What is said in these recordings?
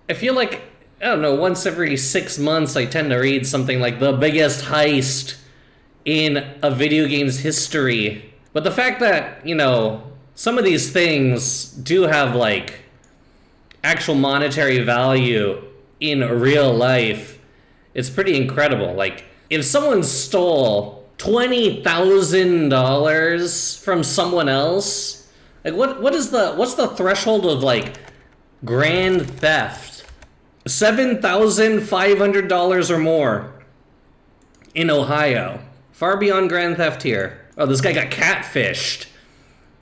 I feel like, I don't know, once every 6 months I tend to read something like the biggest heist in a video game's history. But the fact that, some of these things do have like actual monetary value in real life, it's pretty incredible. Like, if someone stole $20,000 from someone else, like what's the threshold of like grand theft? $7,500 or more in Ohio. Far beyond grand theft here. Oh, this guy got catfished.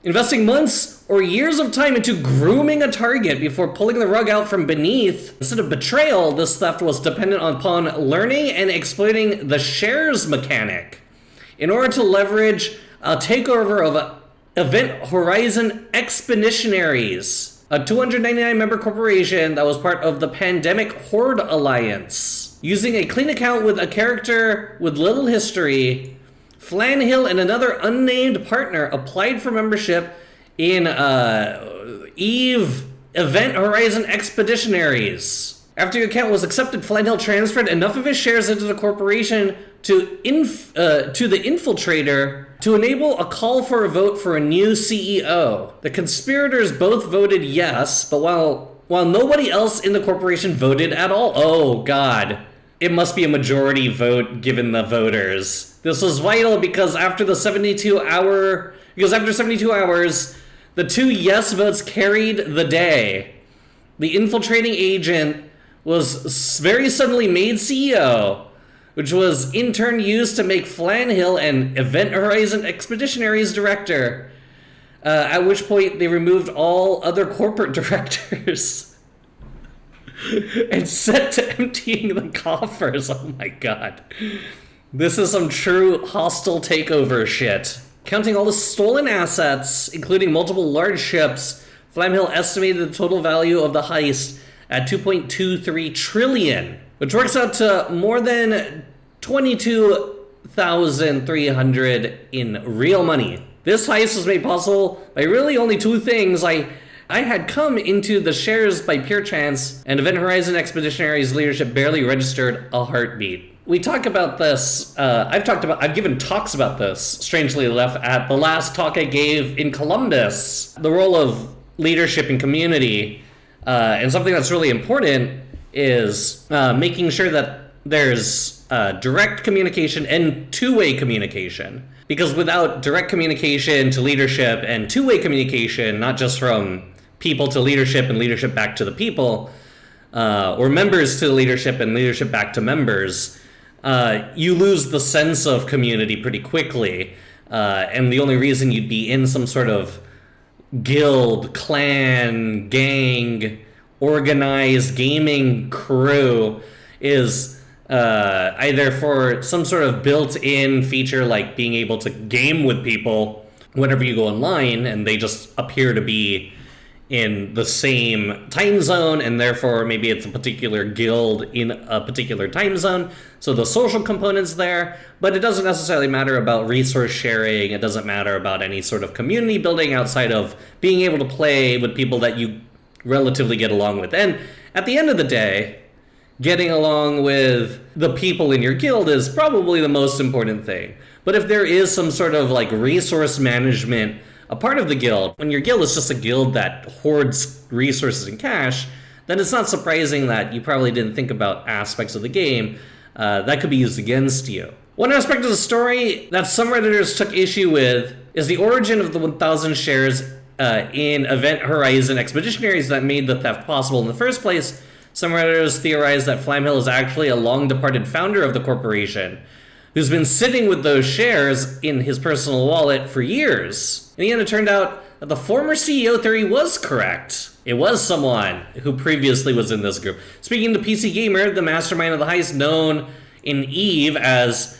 Investing months or years of time into grooming a target before pulling the rug out from beneath. Instead of betrayal, this theft was dependent upon learning and exploiting the shares mechanic in order to leverage a takeover of Event Horizon Expeditionaries, a 299-member corporation that was part of the Pandemic Horde Alliance. Using a clean account with a character with little history, Flanhill and another unnamed partner applied for membership in EVE Event Horizon Expeditionaries. After your account was accepted, Flanhill transferred enough of his shares into the corporation to the infiltrator to enable a call for a vote for a new CEO. The conspirators both voted yes, but while nobody else in the corporation voted at all. Oh God, it must be a majority vote given the voters. This was vital because after 72 hours, the 2 yes votes carried the day. The infiltrating agent was very suddenly made CEO, which was in turn used to make Flanhill an Event Horizon Expeditionaries director, at which point they removed all other corporate directors and set to emptying the coffers. Oh my God. This is some true hostile takeover shit. Counting all the stolen assets, including multiple large ships, Flamhill estimated the total value of the heist at $2.23 trillion, which works out to more than 22,300 in real money. This heist was made possible by really only 2 things. I had come into the shares by pure chance, and Event Horizon Expeditionaries leadership barely registered a heartbeat. We talk about this, I've given talks about this, strangely enough, at the last talk I gave in Columbus. The role of leadership and community, and something that's really important is making sure that there's direct communication and two-way communication. Because without direct communication to leadership and two-way communication, not just from people to leadership and leadership back to the people, or members to leadership and leadership back to members, you lose the sense of community pretty quickly. And the only reason you'd be in some sort of guild, clan, gang, organized gaming crew is either for some sort of built-in feature like being able to game with people whenever you go online, and they just appear to be in the same time zone, and therefore maybe it's a particular guild in a particular time zone, so the social component's there, but it doesn't necessarily matter about resource sharing. It doesn't matter about any sort of community building outside of being able to play with people that you relatively get along with. And at the end of the day, getting along with the people in your guild is probably the most important thing. But if there is some sort of like resource management a part of the guild, when your guild is just a guild that hoards resources and cash, then it's not surprising that you probably didn't think about aspects of the game that could be used against you. One aspect of the story that some Redditors took issue with is the origin of the 1,000 shares in Event Horizon Expeditionaries that made the theft possible in the first place. Some Redditors theorize that Flamhill is actually a long-departed founder of the corporation, who's been sitting with those shares in his personal wallet for years. In the end, it turned out that the former CEO theory was correct. It was someone who previously was in this group. Speaking to PC Gamer, the mastermind of the heist, known in EVE as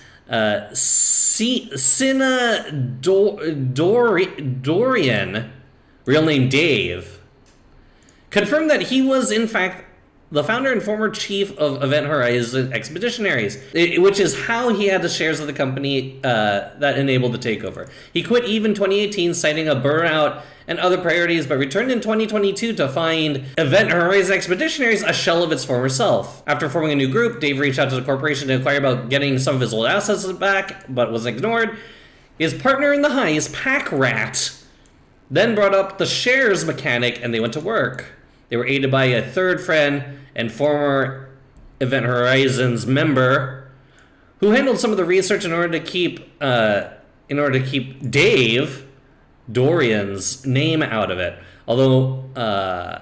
Cinna Dorian, real name Dave, confirmed that he was in fact the founder and former chief of Event Horizon Expeditionaries, which is how he had the shares of the company that enabled the takeover. He quit EVE in 2018, citing a burnout and other priorities, but returned in 2022 to find Event Horizon Expeditionaries a shell of its former self. After forming a new group, Dave reached out to the corporation to inquire about getting some of his old assets back, but was ignored. His partner in the heist, Pack Rat, then brought up the shares mechanic, and they went to work. They were aided by a third friend and former Event Horizons member who handled some of the research in order to keep Dave Dorian's name out of it. Although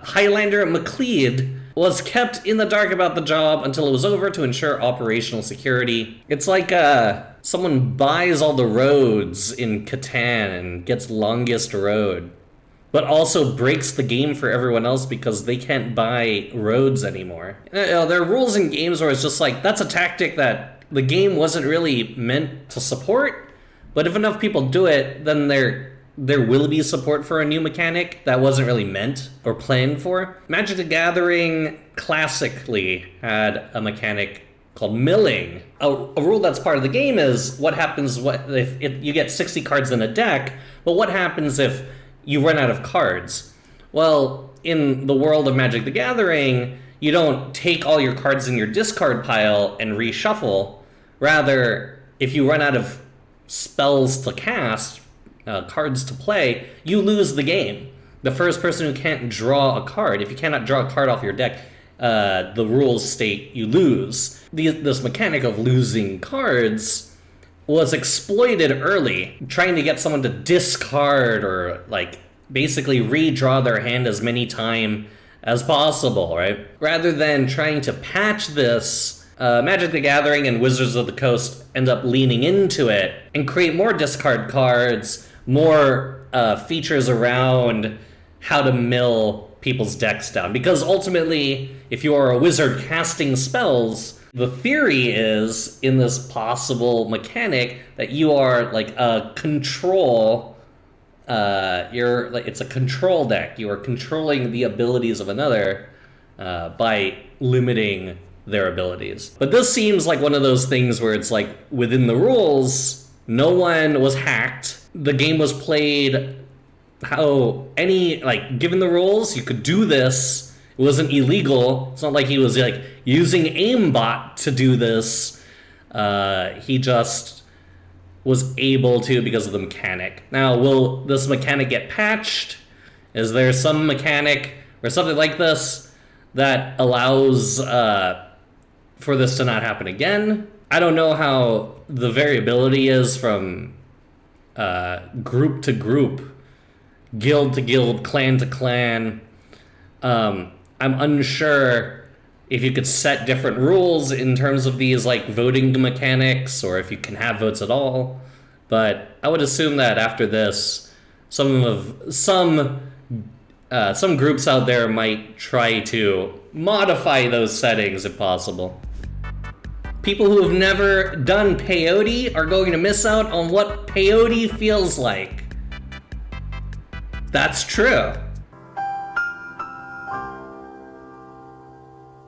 Highlander McLeod was kept in the dark about the job until it was over to ensure operational security. It's like someone buys all the roads in Catan and gets longest road, but also breaks the game for everyone else because they can't buy roads anymore. There are rules in games where it's just like, that's a tactic that the game wasn't really meant to support, but if enough people do it, then there will be support for a new mechanic that wasn't really meant or planned for. Magic the Gathering classically had a mechanic called milling. A rule that's part of the game is what happens if you get 60 cards in a deck, but what happens if you run out of cards? Well, in the world of Magic the Gathering, you don't take all your cards in your discard pile and reshuffle. Rather, if you run out of spells to cast, cards to play, you lose the game. The first person who can't draw a card, if you cannot draw a card off your deck, the rules state you lose. This mechanic of losing cards was exploited early, trying to get someone to discard or like basically redraw their hand as many times as possible, right? Rather than trying to patch this, Magic the Gathering and Wizards of the Coast end up leaning into it and create more discard cards, more features around how to mill people's decks down. Because ultimately, if you are a wizard casting spells, the theory is, in this possible mechanic, that you are like a control, it's a control deck. You are controlling the abilities of another by limiting their abilities. But this seems like one of those things where it's like, within the rules, no one was hacked. The game was played given the rules, you could do this. It wasn't illegal. It's not like he was like using aimbot to do this. He just was able to because of the mechanic. Now, will this mechanic get patched? Is there some mechanic or something like this that allows for this to not happen again? I don't know how the variability is from group to group, guild to guild, clan to clan. I'm unsure if you could set different rules in terms of these like voting mechanics, or if you can have votes at all. But I would assume that after this, some groups out there might try to modify those settings if possible. People who have never done peyote are going to miss out on what peyote feels like. That's true.